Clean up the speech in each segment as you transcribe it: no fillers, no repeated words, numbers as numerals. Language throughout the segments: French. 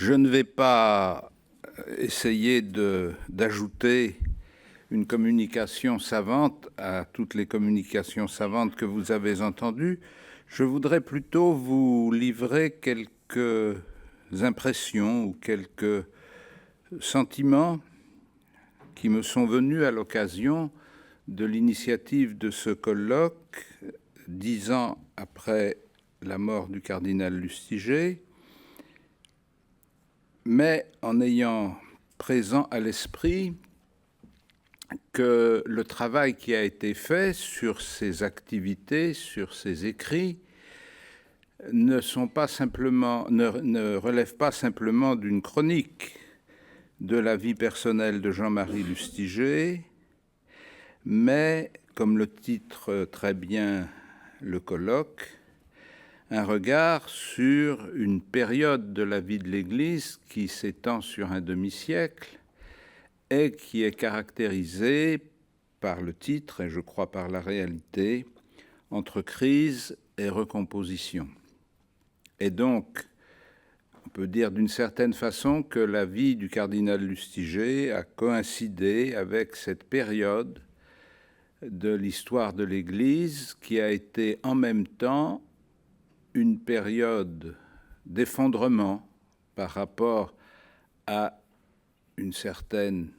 Je ne vais pas essayer d'ajouter une communication savante à toutes les communications savantes que vous avez entendues. Je voudrais plutôt vous livrer quelques impressions ou quelques sentiments qui me sont venus à l'occasion de l'initiative de ce colloque 10 ans après la mort du cardinal Lustiger, mais en ayant présent à l'esprit que le travail qui a été fait sur ces activités, sur ces écrits, ne relève pas simplement d'une chronique de la vie personnelle de Jean-Marie Lustiger, mais, comme le titre très bien le colloque, un regard sur une période de la vie de l'Église qui s'étend sur un demi-siècle et qui est caractérisée par le titre, et je crois par la réalité, entre crise et recomposition. Et donc, on peut dire d'une certaine façon que la vie du cardinal Lustiger a coïncidé avec cette période de l'histoire de l'Église qui a été en même temps une période d'effondrement par rapport à une certaine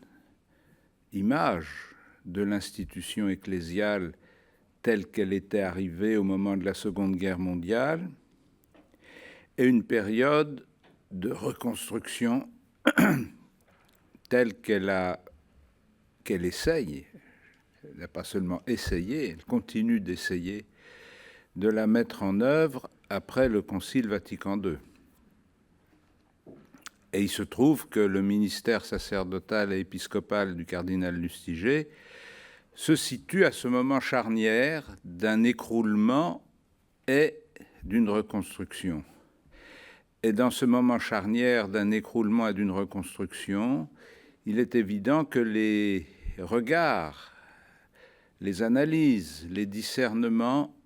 image de l'institution ecclésiale telle qu'elle était arrivée au moment de la Seconde Guerre mondiale, et une période de reconstruction telle qu'elle essaye, elle n'a pas seulement essayé, elle continue d'essayer de la mettre en œuvre après le Concile Vatican II. Et il se trouve que le ministère sacerdotal et épiscopal du cardinal Lustiger se situe à ce moment charnière d'un écroulement et d'une reconstruction. Et dans ce moment charnière d'un écroulement et d'une reconstruction, il est évident que les regards, les analyses, les discernements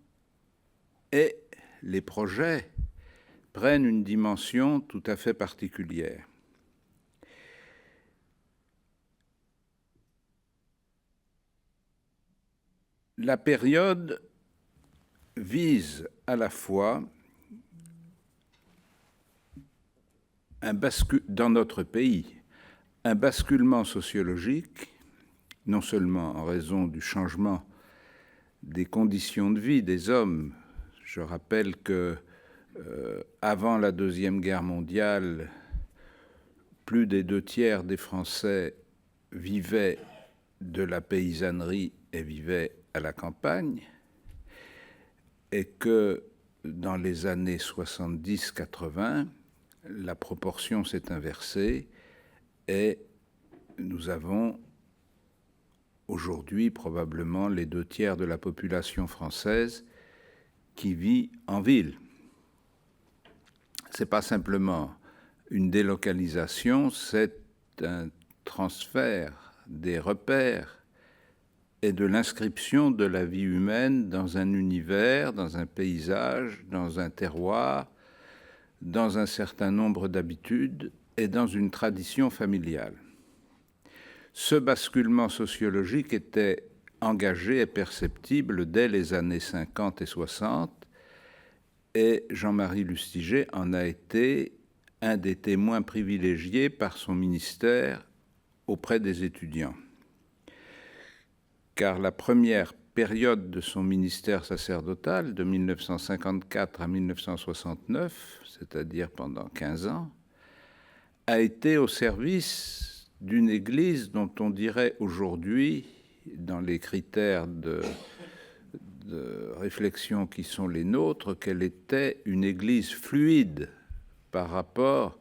et les projets prennent une dimension tout à fait particulière. La période vise à la fois dans notre pays un basculement sociologique, non seulement en raison du changement des conditions de vie des hommes. Je rappelle que avant la Deuxième Guerre mondiale, plus des 2/3 des Français vivaient de la paysannerie et vivaient à la campagne, et que dans les années 70-80, la proportion s'est inversée et nous avons aujourd'hui probablement les 2/3 de la population française qui vit en ville. Ce n'est pas simplement une délocalisation, c'est un transfert des repères et de l'inscription de la vie humaine dans un univers, dans un paysage, dans un terroir, dans un certain nombre d'habitudes et dans une tradition familiale. Ce basculement sociologique était engagé et perceptible dès les années 50 et 60, et Jean-Marie Lustiger en a été un des témoins privilégiés par son ministère auprès des étudiants. Car la première période de son ministère sacerdotal, de 1954 à 1969, c'est-à-dire pendant 15 ans, a été au service d'une Église dont on dirait aujourd'hui, dans les critères de réflexion qui sont les nôtres, qu'elle était une Église fluide par rapport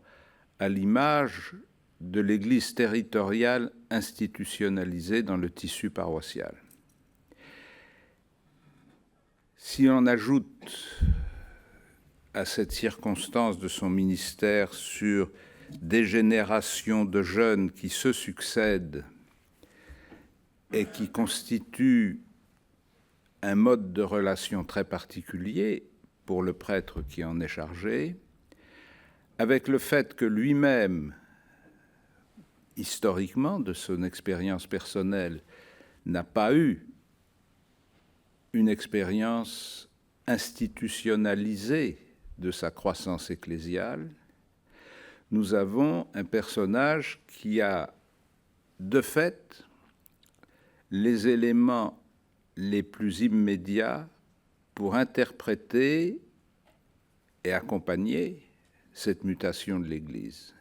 à l'image de l'Église territoriale institutionnalisée dans le tissu paroissial. Si on ajoute à cette circonstance de son ministère sur des générations de jeunes qui se succèdent et qui constituent un mode de relation très particulier pour le prêtre qui en est chargé, avec le fait que lui-même, historiquement, de son expérience personnelle, n'a pas eu une expérience institutionnalisée de sa croissance ecclésiale, nous avons un personnage qui a, de fait, les éléments les plus immédiats pour interpréter et accompagner cette mutation de l'Église.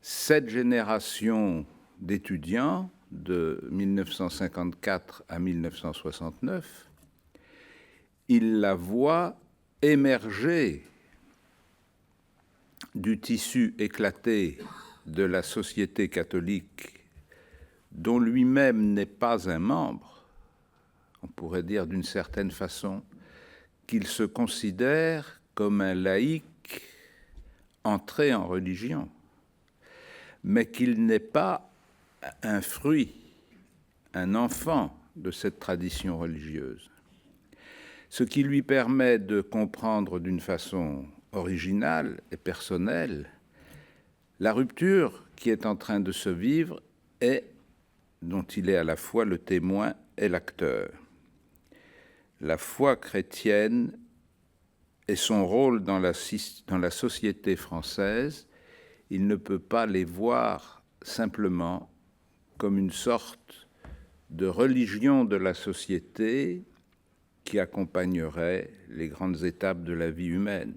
Cette génération d'étudiants de 1954 à 1969, il la voit émerger du tissu éclaté de la société catholique dont lui-même n'est pas un membre. On pourrait dire d'une certaine façon qu'il se considère comme un laïc entré en religion, mais qu'il n'est pas un fruit, un enfant de cette tradition religieuse. Ce qui lui permet de comprendre d'une façon originale et personnelle la rupture qui est en train de se vivre et dont il est à la fois le témoin et l'acteur. La foi chrétienne et son rôle dans la société française, il ne peut pas les voir simplement comme une sorte de religion de la société qui accompagnerait les grandes étapes de la vie humaine.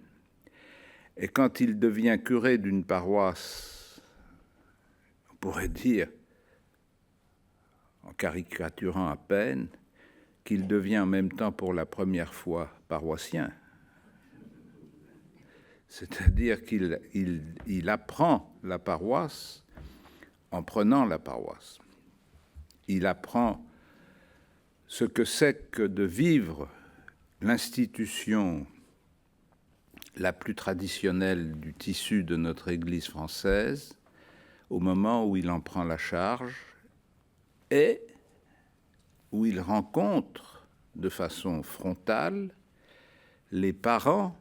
Et quand il devient curé d'une paroisse, on pourrait dire, en caricaturant à peine, qu'il devient en même temps pour la première fois paroissien. C'est-à-dire qu'il apprend la paroisse en prenant la paroisse. Il apprend ce que c'est que de vivre l'institution la plus traditionnelle du tissu de notre Église française au moment où il en prend la charge et où il rencontre de façon frontale les parents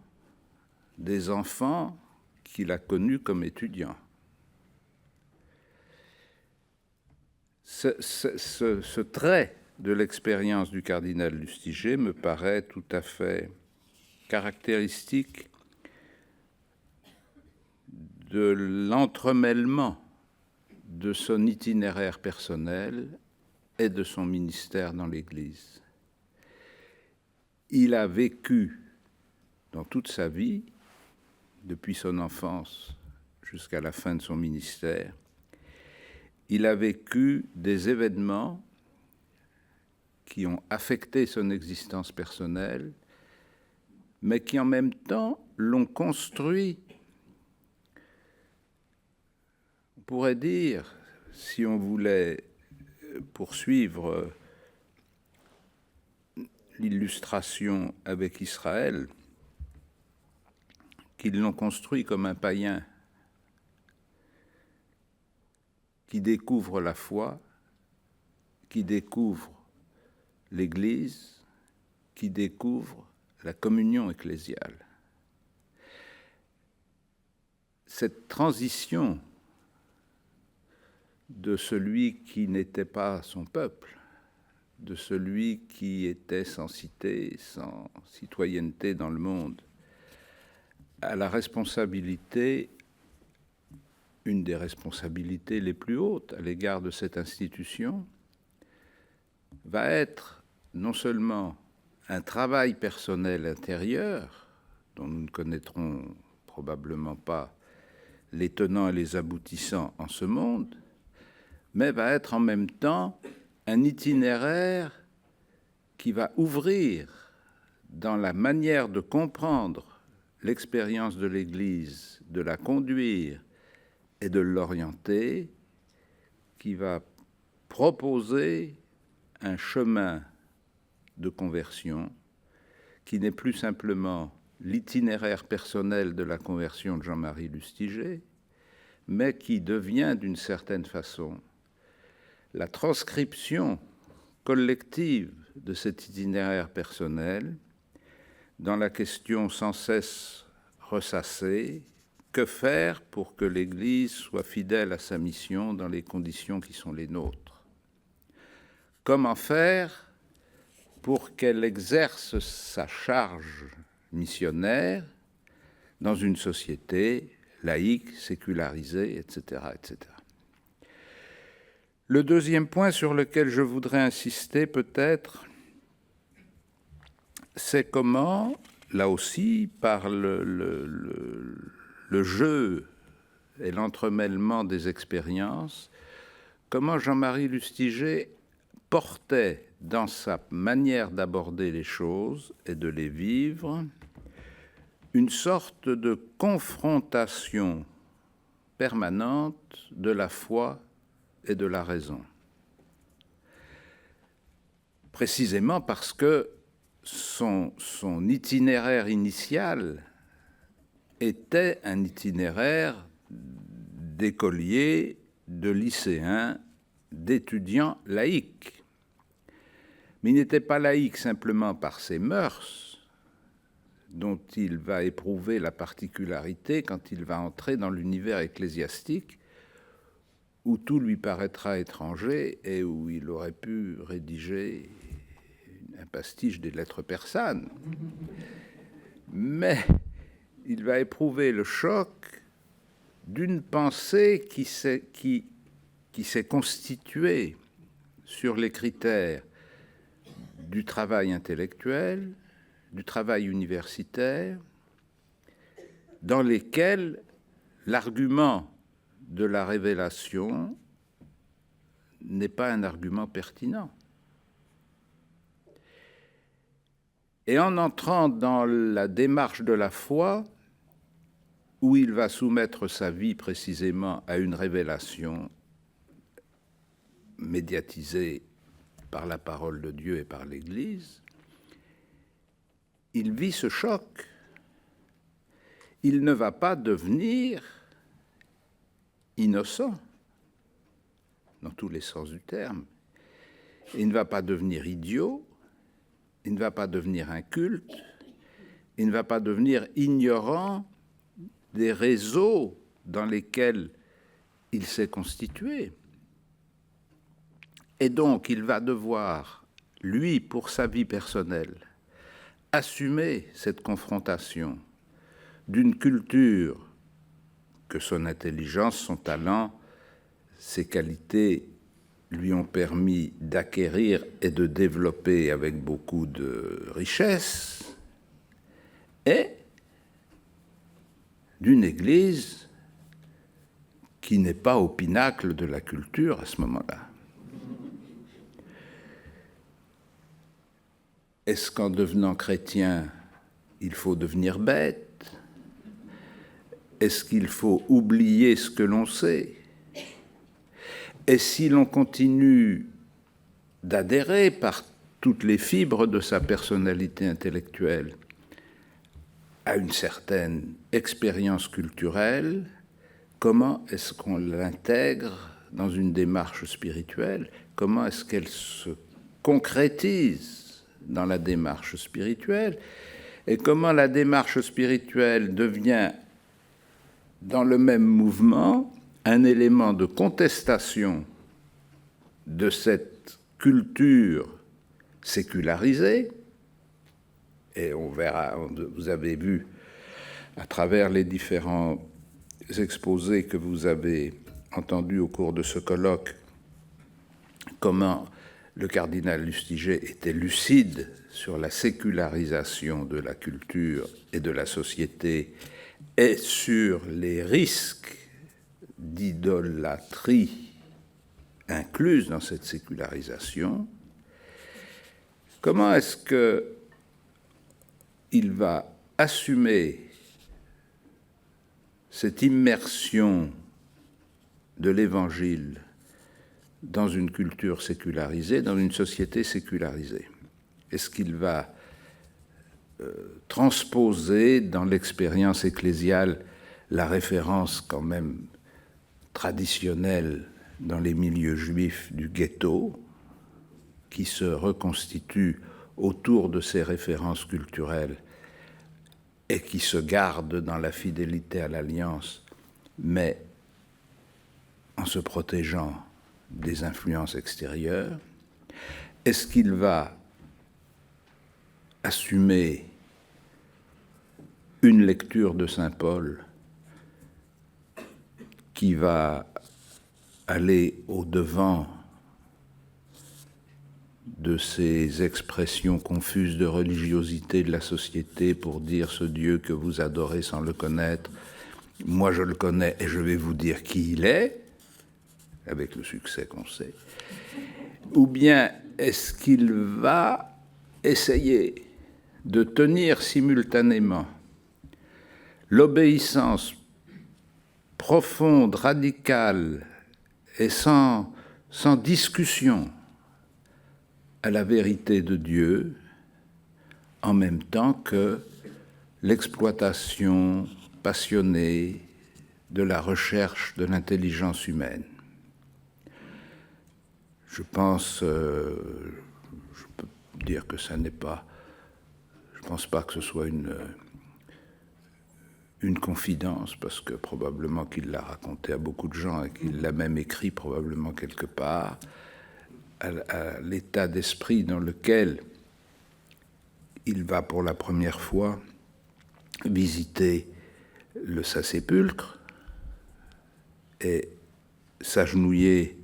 des enfants qu'il a connus comme étudiants. Ce trait de l'expérience du cardinal Lustiger me paraît tout à fait caractéristique de l'entremêlement de son itinéraire personnel et de son ministère dans l'Église. Il a vécu dans toute sa vie, depuis son enfance jusqu'à la fin de son ministère, il a vécu des événements qui ont affecté son existence personnelle, mais qui en même temps l'ont construit. On pourrait dire, si on voulait poursuivre l'illustration avec Israël, qu'ils l'ont construit comme un païen qui découvre la foi, qui découvre l'Église, qui découvre la communion ecclésiale. Cette transition de celui qui n'était pas son peuple, de celui qui était sans cité, sans citoyenneté dans le monde, à la responsabilité, une des responsabilités les plus hautes à l'égard de cette institution, va être non seulement un travail personnel intérieur, dont nous ne connaîtrons probablement pas les tenants et les aboutissants en ce monde, mais va être en même temps un itinéraire qui va ouvrir dans la manière de comprendre l'expérience de l'Église, de la conduire et de l'orienter, qui va proposer un chemin de conversion qui n'est plus simplement l'itinéraire personnel de la conversion de Jean-Marie Lustiger, mais qui devient d'une certaine façon la transcription collective de cet itinéraire personnel dans la question sans cesse ressassée que faire pour que l'Église soit fidèle à sa mission dans les conditions qui sont les nôtres? Comment faire pour qu'elle exerce sa charge missionnaire dans une société laïque, sécularisée, etc., etc. Le deuxième point sur lequel je voudrais insister peut-être, c'est comment, là aussi, par le jeu et l'entremêlement des expériences, comment Jean-Marie Lustiger portait dans sa manière d'aborder les choses et de les vivre une sorte de confrontation permanente de la foi et de la raison. Précisément parce que son itinéraire initial était un itinéraire d'écoliers, de lycéens, d'étudiants laïcs. Mais il n'était pas laïque simplement par ses mœurs, dont il va éprouver la particularité quand il va entrer dans l'univers ecclésiastique, où tout lui paraîtra étranger et où il aurait pu rédiger un pastiche des lettres persanes. Mais il va éprouver le choc d'une pensée qui s'est constituée sur les critères du travail intellectuel, du travail universitaire, dans lesquels l'argument de la révélation n'est pas un argument pertinent. Et en entrant dans la démarche de la foi, où il va soumettre sa vie précisément à une révélation médiatisée par la parole de Dieu et par l'Église, il vit ce choc. Il ne va pas devenir innocent, dans tous les sens du terme. Il ne va pas devenir idiot, il ne va pas devenir inculte, il ne va pas devenir ignorant des réseaux dans lesquels il s'est constitué. Et donc, il va devoir, lui, pour sa vie personnelle, assumer cette confrontation d'une culture que son intelligence, son talent, ses qualités lui ont permis d'acquérir et de développer avec beaucoup de richesse, et d'une Église qui n'est pas au pinacle de la culture à ce moment-là. Est-ce qu'en devenant chrétien, il faut devenir bête? Est-ce qu'il faut oublier ce que l'on sait? Et si l'on continue d'adhérer par toutes les fibres de sa personnalité intellectuelle à une certaine expérience culturelle, comment est-ce qu'on l'intègre dans une démarche spirituelle? Comment est-ce qu'elle se concrétise dans la démarche spirituelle? Et comment la démarche spirituelle devient, dans le même mouvement, un élément de contestation de cette culture sécularisée? Et on verra, vous avez vu à travers les différents exposés que vous avez entendus au cours de ce colloque, comment le cardinal Lustiger était lucide sur la sécularisation de la culture et de la société et sur les risques d'idolâtrie incluse dans cette sécularisation. Comment est-ce qu'il va assumer cette immersion de l'Évangile dans une culture sécularisée, dans une société sécularisée? Est-ce qu'il va transposer dans l'expérience ecclésiale la référence quand même traditionnelle dans les milieux juifs du ghetto, qui se reconstitue autour de ces références culturelles et qui se garde dans la fidélité à l'alliance, mais en se protégeant des influences extérieures? Est-ce qu'il va assumer une lecture de saint Paul qui va aller au-devant de ces expressions confuses de religiosité de la société pour dire ce Dieu que vous adorez sans le connaître, moi je le connais et je vais vous dire qui il est, avec le succès qu'on sait, ou bien est-ce qu'il va essayer de tenir simultanément l'obéissance profonde, radicale et sans discussion à la vérité de Dieu, en même temps que l'exploitation passionnée de la recherche de l'intelligence humaine? Je pense, je peux dire que ça n'est pas, je ne pense pas que ce soit une confidence, parce que probablement qu'il l'a raconté à beaucoup de gens et qu'il l'a même écrit probablement quelque part, à l'état d'esprit dans lequel il va pour la première fois visiter le Saint-Sépulcre et s'agenouiller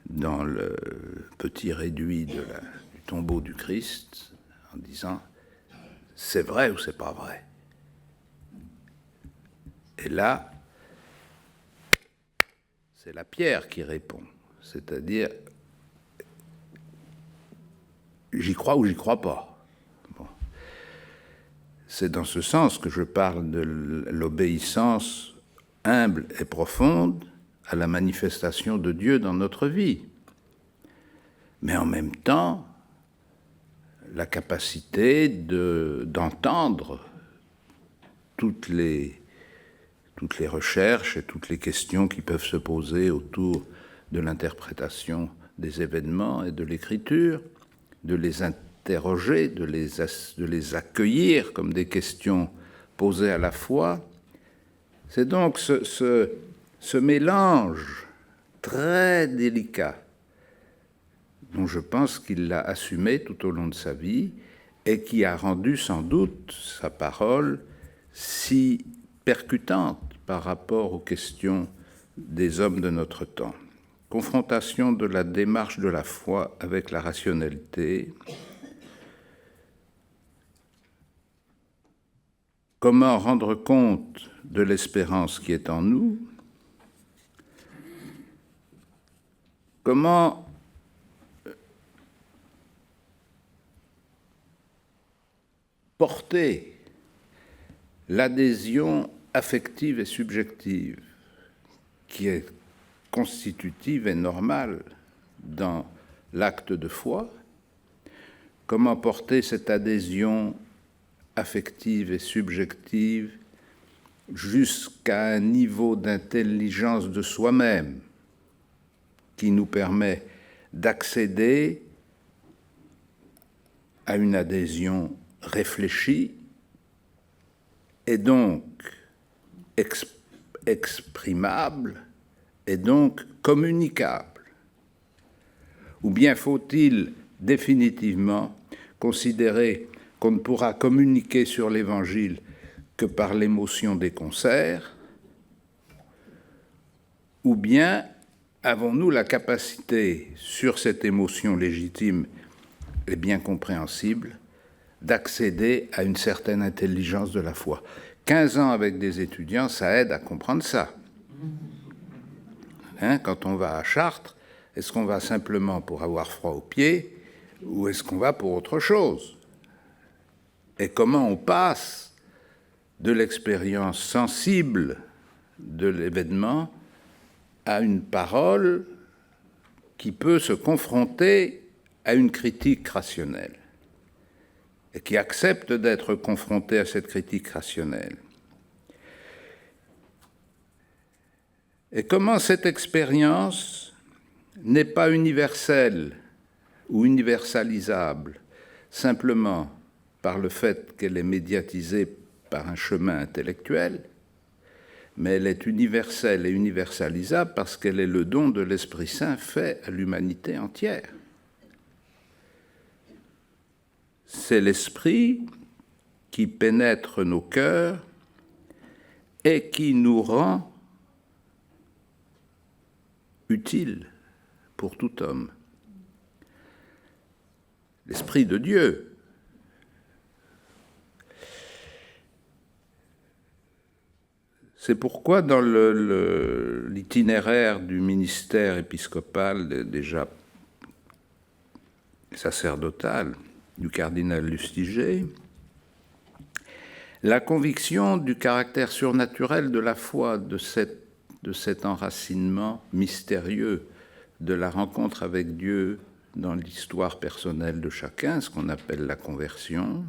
dans le petit réduit du tombeau du Christ en disant « c'est vrai ou c'est pas vrai ?» Et là, c'est la pierre qui répond, c'est-à-dire j'y crois ou j'y crois pas. Bon. C'est dans ce sens que je parle de l'obéissance humble et profonde à la manifestation de Dieu dans notre vie. Mais en même temps, la capacité d'entendre toutes les recherches et toutes les questions qui peuvent se poser autour de l'interprétation des événements et de l'écriture, de les interroger, de les accueillir comme des questions posées à la fois. C'est donc ce mélange très délicat dont je pense qu'il l'a assumé tout au long de sa vie et qui a rendu sans doute sa parole si percutante par rapport aux questions des hommes de notre temps. Confrontation de la démarche de la foi avec la rationalité. Comment rendre compte de l'espérance qui est en nous? Comment porter l'adhésion affective et subjective qui est constitutive et normale dans l'acte de foi? Comment porter cette adhésion affective et subjective jusqu'à un niveau d'intelligence de soi-même qui nous permet d'accéder à une adhésion réfléchie et donc exprimable et donc communicable? Ou bien faut-il définitivement considérer qu'on ne pourra communiquer sur l'Évangile que par l'émotion des concerts? Ou bien avons-nous la capacité, sur cette émotion légitime et bien compréhensible, d'accéder à une certaine intelligence de la foi? 15 ans avec des étudiants, ça aide à comprendre ça. Quand on va à Chartres, est-ce qu'on va simplement pour avoir froid aux pieds ou est-ce qu'on va pour autre chose? Et comment on passe de l'expérience sensible de l'événement à une parole qui peut se confronter à une critique rationnelle et qui accepte d'être confrontée à cette critique rationnelle? Et comment cette expérience n'est pas universelle ou universalisable simplement par le fait qu'elle est médiatisée par un chemin intellectuel, mais elle est universelle et universalisable parce qu'elle est le don de l'Esprit Saint fait à l'humanité entière. C'est l'Esprit qui pénètre nos cœurs et qui nous rend utiles pour tout homme. L'Esprit de Dieu. C'est pourquoi dans l'itinéraire du ministère épiscopal, déjà sacerdotal, du cardinal Lustiger, la conviction du caractère surnaturel de la foi, de cet enracinement mystérieux de la rencontre avec Dieu dans l'histoire personnelle de chacun, ce qu'on appelle la conversion,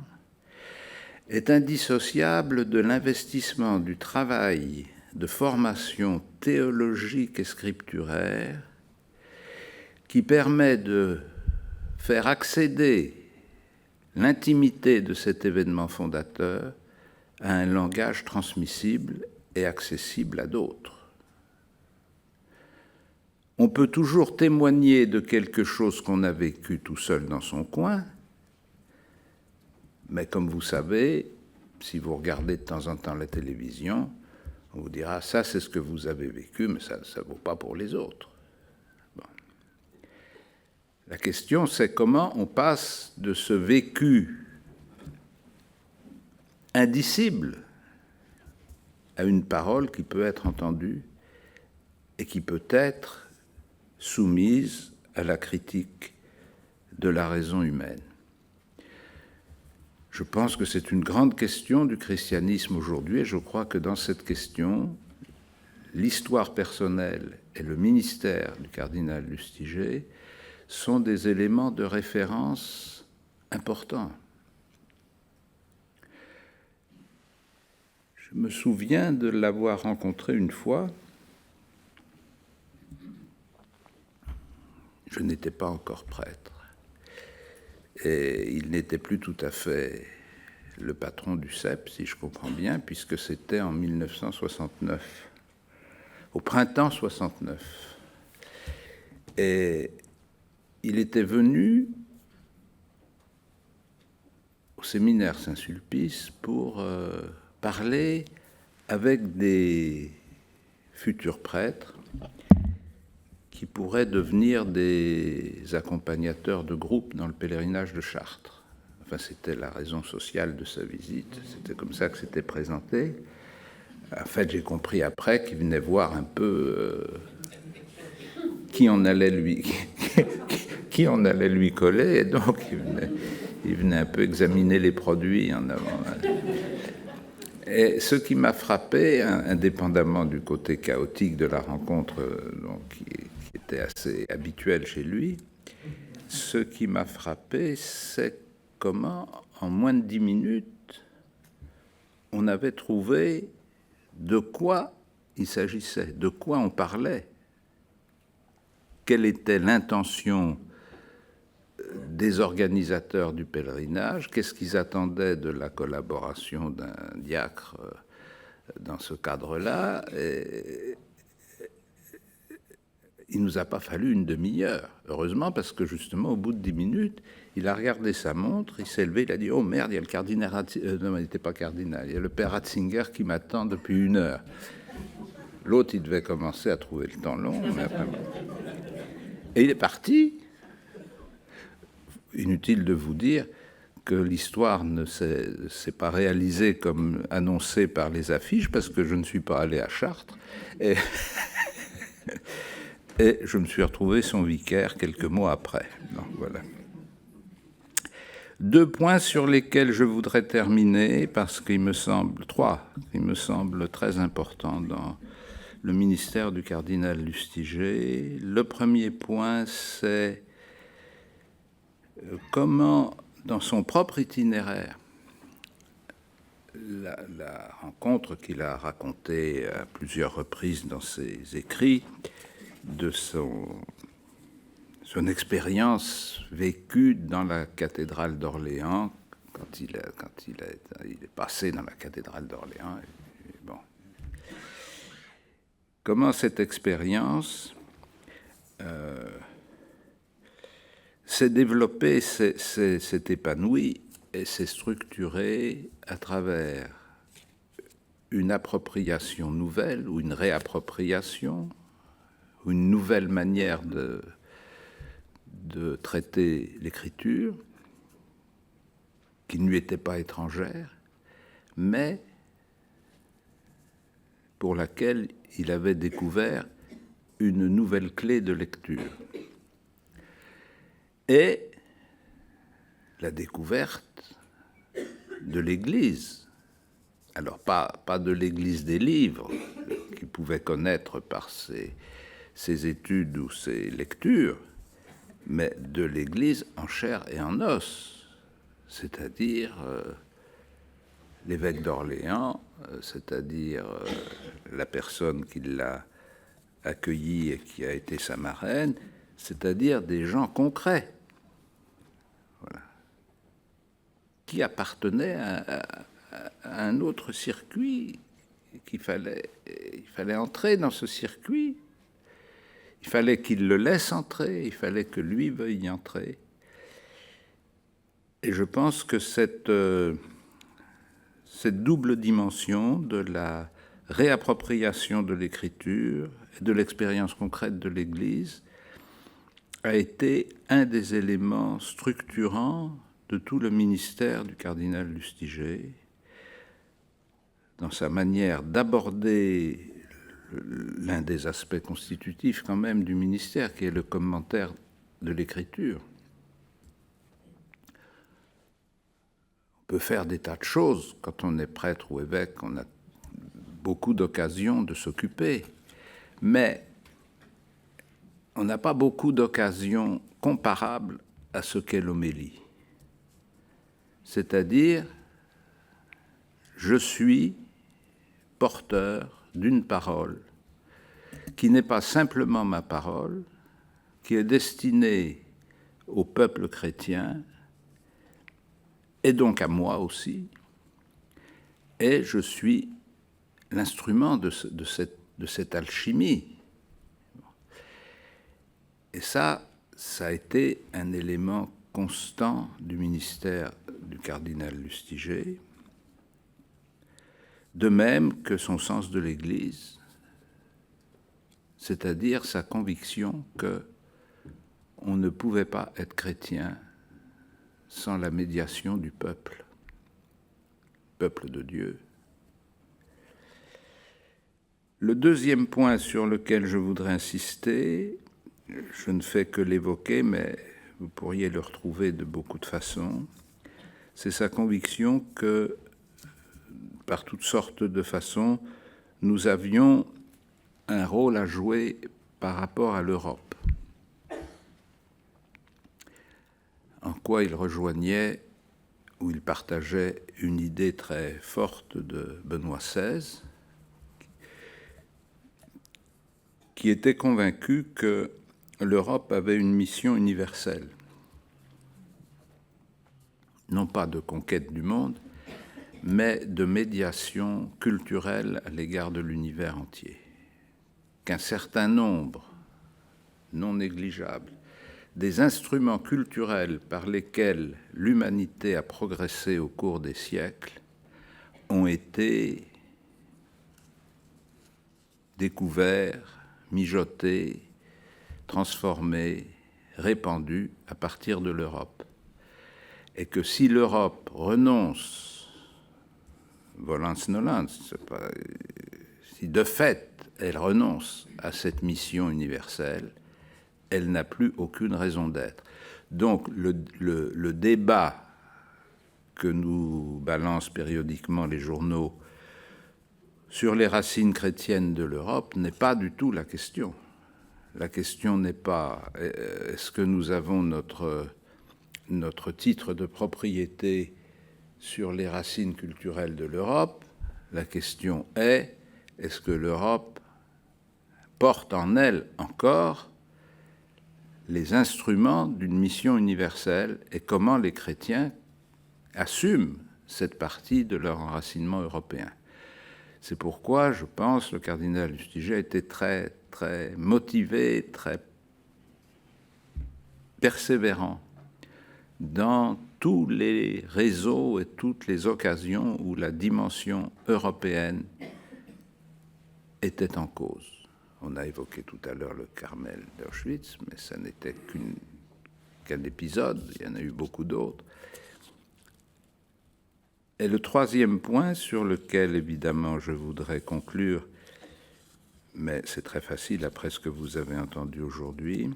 est indissociable de l'investissement du travail de formation théologique et scripturaire qui permet de faire accéder l'intimité de cet événement fondateur à un langage transmissible et accessible à d'autres. On peut toujours témoigner de quelque chose qu'on a vécu tout seul dans son coin, mais comme vous savez, si vous regardez de temps en temps la télévision, on vous dira « ça c'est ce que vous avez vécu, mais ça ne vaut pas pour les autres ». Bon. La question c'est comment on passe de ce vécu indicible à une parole qui peut être entendue et qui peut être soumise à la critique de la raison humaine. Je pense que c'est une grande question du christianisme aujourd'hui et je crois que dans cette question, l'histoire personnelle et le ministère du cardinal Lustiger sont des éléments de référence importants. Je me souviens de l'avoir rencontré une fois. Je n'étais pas encore prêtre. Et il n'était plus tout à fait le patron du CEP, si je comprends bien, puisque c'était en 1969, au printemps 69. Et il était venu au séminaire Saint-Sulpice pour parler avec des futurs prêtres qui pourraient devenir des accompagnateurs de groupe dans le pèlerinage de Chartres. Enfin, c'était la raison sociale de sa visite, c'était comme ça que c'était présenté. En fait, j'ai compris après qu'il venait voir un peu qui on allait lui coller, et donc il venait un peu examiner les produits en avant. Et ce qui m'a frappé, indépendamment du côté chaotique de la rencontre, donc, qui était assez habituel chez lui, ce qui m'a frappé, c'est comment, en moins de 10 minutes, on avait trouvé de quoi il s'agissait, de quoi on parlait, quelle était l'intention des organisateurs du pèlerinage, qu'est-ce qu'ils attendaient de la collaboration d'un diacre dans ce cadre-là. Il ne nous a pas fallu une demi-heure, heureusement, parce que justement, au bout de 10 minutes, il a regardé sa montre, il s'est levé, il a dit « Oh merde, il y a le cardinal... non, il n'était pas cardinal, il y a le père Ratzinger qui m'attend depuis 1 heure. » L'autre, il devait commencer à trouver le temps long. Mais après... Et il est parti. Inutile de vous dire que l'histoire ne s'est pas réalisée comme annoncée par les affiches, parce que je ne suis pas allé à Chartres. Et... Et je me suis retrouvé son vicaire quelques mois après. Donc, voilà. 2 points sur lesquels je voudrais terminer, parce qu'il me semble, 3, il me semble très importants dans le ministère du cardinal Lustiger. Le premier point, c'est comment, dans son propre itinéraire, la rencontre qu'il a racontée à plusieurs reprises dans ses écrits, de son expérience vécue dans la cathédrale d'Orléans, quand il est passé dans la cathédrale d'Orléans. Bon. Comment cette expérience s'est développée, s'est épanouie et s'est structurée à travers une appropriation nouvelle ou une réappropriation, ou une nouvelle manière de traiter l'écriture, qui ne lui était pas étrangère, mais pour laquelle il avait découvert une nouvelle clé de lecture. Et la découverte de l'Église, alors pas de l'Église des livres, qu'il pouvait connaître par ses études ou ses lectures, mais de l'Église en chair et en os, c'est-à-dire l'évêque d'Orléans, c'est-à-dire la personne qui l'a accueilli et qui a été sa marraine, c'est-à-dire des gens concrets, voilà, qui appartenaient à un autre circuit, il fallait entrer dans ce circuit, il fallait qu'il le laisse entrer, il fallait que lui veuille y entrer. Et je pense que cette double dimension de la réappropriation de l'écriture et de l'expérience concrète de l'Église a été un des éléments structurants de tout le ministère du cardinal Lustiger, dans sa manière d'aborder l'un des aspects constitutifs quand même du ministère, qui est le commentaire de l'écriture. On peut faire des tas de choses. Quand on est prêtre ou évêque, on a beaucoup d'occasions de s'occuper. Mais on n'a pas beaucoup d'occasions comparables à ce qu'est l'homélie. C'est-à-dire, je suis porteur d'une parole qui n'est pas simplement ma parole, qui est destinée au peuple chrétien, et donc à moi aussi, et je suis l'instrument de cette alchimie. Et ça a été un élément constant du ministère du cardinal Lustiger, de même que son sens de l'Église, c'est-à-dire sa conviction qu'on ne pouvait pas être chrétien sans la médiation du peuple de Dieu. Le deuxième point sur lequel je voudrais insister, je ne fais que l'évoquer, mais vous pourriez le retrouver de beaucoup de façons, c'est sa conviction que, par toutes sortes de façons, nous avions un rôle à jouer par rapport à l'Europe. En quoi il rejoignait ou il partageait une idée très forte de Benoît XVI, qui était convaincu que l'Europe avait une mission universelle, non pas de conquête du monde, mais de médiation culturelle à l'égard de l'univers entier. Qu'un certain nombre, non négligeable, des instruments culturels par lesquels l'humanité a progressé au cours des siècles ont été découverts, mijotés, transformés, répandus à partir de l'Europe. Et que si l'Europe renonce, volans nolens, si de fait elle renonce à cette mission universelle, elle n'a plus aucune raison d'être. Donc le débat que nous balancent périodiquement les journaux sur les racines chrétiennes de l'Europe n'est pas du tout la question. La question n'est pas est-ce que nous avons notre titre de propriété sur les racines culturelles de l'Europe. La question est est-ce que l'Europe porte en elle encore les instruments d'une mission universelle et comment les chrétiens assument cette partie de leur enracinement européen. C'est pourquoi, je pense, le cardinal Lustiger a été très, très motivé, très persévérant dans tous les réseaux et toutes les occasions où la dimension européenne était en cause. On a évoqué tout à l'heure le Carmel d'Auschwitz, mais ça n'était qu'un épisode, il y en a eu beaucoup d'autres. Et le troisième point sur lequel, évidemment, je voudrais conclure, mais c'est très facile après ce que vous avez entendu aujourd'hui,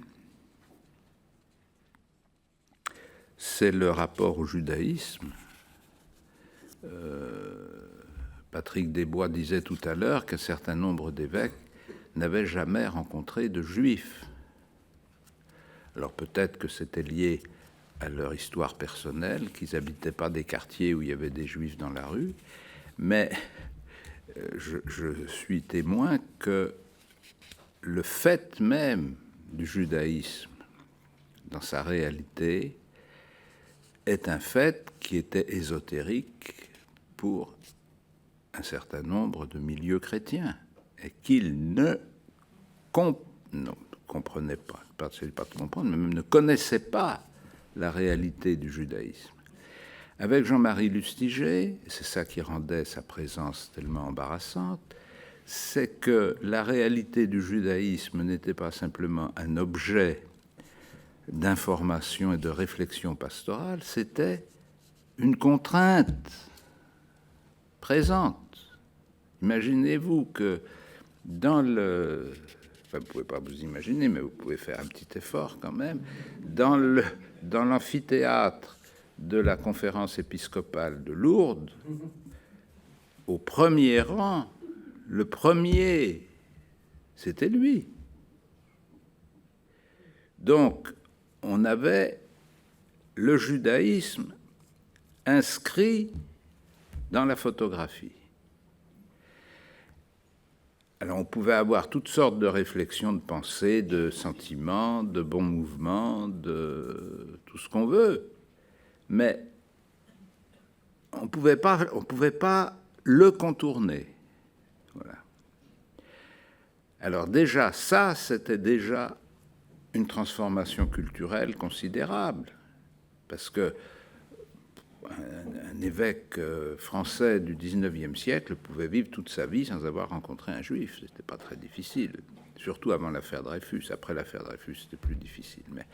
c'est le rapport au judaïsme. Patrick Desbois disait tout à l'heure qu'un certain nombre d'évêques n'avaient jamais rencontré de juifs. Alors peut-être que c'était lié à leur histoire personnelle, qu'ils n'habitaient pas des quartiers où il y avait des juifs dans la rue, mais je suis témoin que le fait même du judaïsme, dans sa réalité, est un fait qui était ésotérique pour un certain nombre de milieux chrétiens et qu'ils ne comprenaient pas, pas de comprendre, mais même ne connaissaient pas la réalité du judaïsme. Avec Jean-Marie Lustiger, c'est ça qui rendait sa présence tellement embarrassante, c'est que la réalité du judaïsme n'était pas simplement un objet d'information et de réflexion pastorale, c'était une contrainte présente. Imaginez-vous que dans le... Enfin, vous ne pouvez pas vous imaginer, mais vous pouvez faire un petit effort quand même. Dans l'amphithéâtre de la conférence épiscopale de Lourdes, au premier rang, le premier, c'était lui. Donc, on avait le judaïsme inscrit dans la photographie. Alors, on pouvait avoir toutes sortes de réflexions, de pensées, de sentiments, de bons mouvements, de tout ce qu'on veut, mais on ne pouvait pas le contourner. Voilà. Alors déjà, ça, c'était déjà une transformation culturelle considérable, parce que un évêque français du 19e siècle pouvait vivre toute sa vie sans avoir rencontré un juif. C'était pas très difficile, surtout avant l'affaire Dreyfus. Après l'affaire Dreyfus, c'était plus difficile. Mais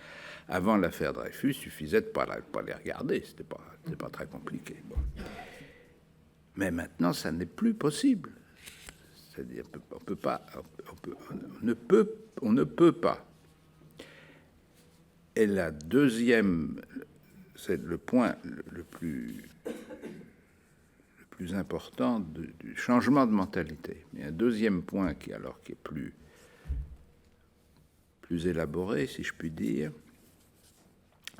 avant l'affaire Dreyfus, il suffisait de pas les regarder. C'était pas très compliqué. Bon. Mais maintenant, ça n'est plus possible. C'est-à-dire, on ne peut pas. Et la deuxième, c'est le point le plus important du changement de mentalité. Il y a un deuxième point qui est plus élaboré, si je puis dire,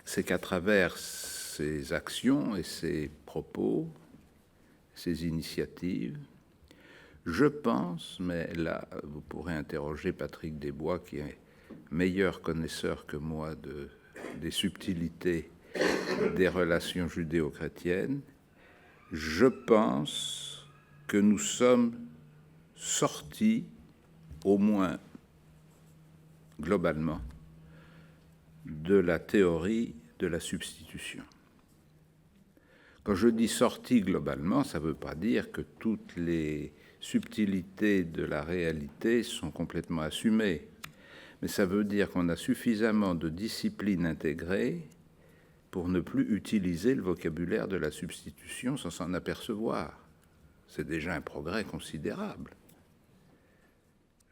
c'est qu'à travers ces actions et ces propos, ces initiatives, je pense, mais là, vous pourrez interroger Patrick Desbois, qui est meilleur connaisseur que moi des subtilités des relations judéo-chrétiennes, je pense que nous sommes sortis, au moins globalement, de la théorie de la substitution. Quand je dis sortis globalement, ça ne veut pas dire que toutes les subtilités de la réalité sont complètement assumées, mais ça veut dire qu'on a suffisamment de discipline intégrée pour ne plus utiliser le vocabulaire de la substitution sans s'en apercevoir. C'est déjà un progrès considérable.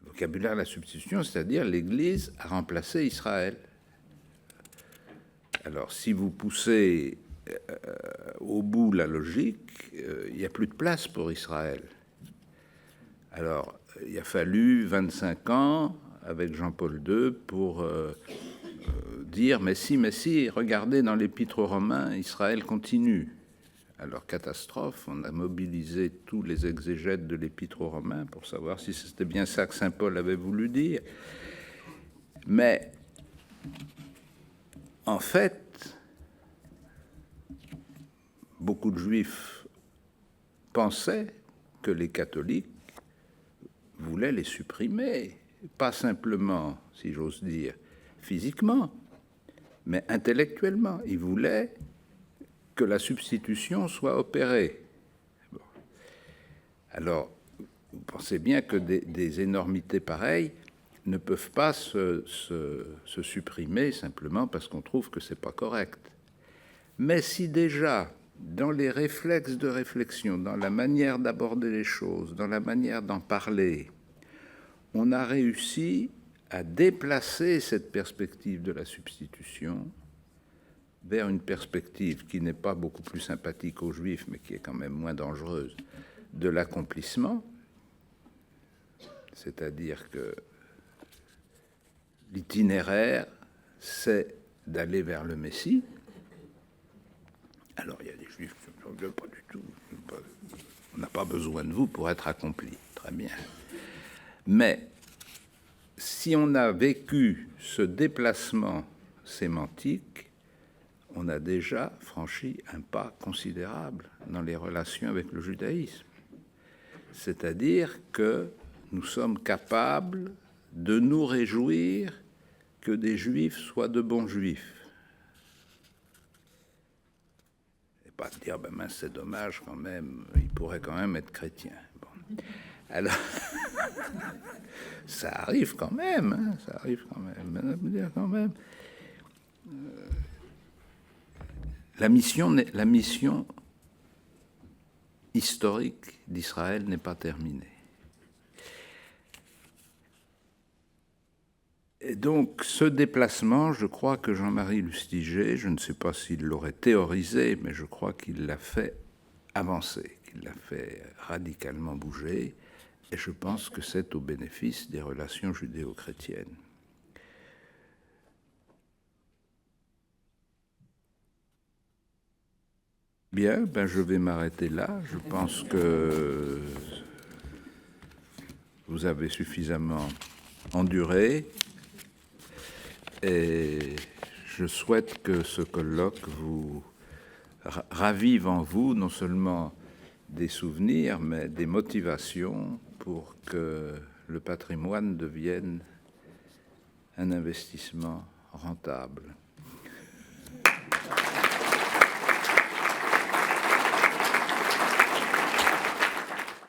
Le vocabulaire de la substitution, c'est-à-dire l'Église a remplacé Israël. Alors, si vous poussez au bout la logique, il n'y a plus de place pour Israël. Alors, il a fallu 25 ans avec Jean-Paul II pour dire mais si, regardez dans l'Épître aux Romains, Israël continue. Alors, catastrophe, on a mobilisé tous les exégètes de l'Épître aux Romains pour savoir si c'était bien ça que saint Paul avait voulu dire. Mais, en fait, beaucoup de Juifs pensaient que les catholiques voulaient les supprimer, pas simplement, si j'ose dire, physiquement, mais intellectuellement. Ils voulaient que la substitution soit opérée. Bon. Alors, vous pensez bien que des énormités pareilles ne peuvent pas se supprimer simplement parce qu'on trouve que c'est pas correct. Mais si déjà, dans les réflexes de réflexion, dans la manière d'aborder les choses, dans la manière d'en parler, on a réussi à déplacer cette perspective de la substitution vers une perspective qui n'est pas beaucoup plus sympathique aux Juifs, mais qui est quand même moins dangereuse, de l'accomplissement, c'est-à-dire que l'itinéraire, c'est d'aller vers le Messie. Alors, il y a des Juifs qui ne disent pas du tout. On n'a pas besoin de vous pour être accompli. Très bien. Mais si on a vécu ce déplacement sémantique, on a déjà franchi un pas considérable dans les relations avec le judaïsme. C'est-à-dire que nous sommes capables de nous réjouir que des Juifs soient de bons Juifs. Et pas dire, ben mince, c'est dommage quand même, ils pourraient quand même être chrétiens. Bon. Alors, ça arrive quand même, hein, ça arrive quand même. La mission historique d'Israël n'est pas terminée. Et donc, ce déplacement, je crois que Jean-Marie Lustiger, je ne sais pas s'il l'aurait théorisé, mais je crois qu'il l'a fait avancer, qu'il l'a fait radicalement bouger, et je pense que c'est au bénéfice des relations judéo-chrétiennes. Bien, ben je vais m'arrêter là. Je pense que vous avez suffisamment enduré et je souhaite que ce colloque vous ravive en vous non seulement des souvenirs, mais des motivations pour que le patrimoine devienne un investissement rentable.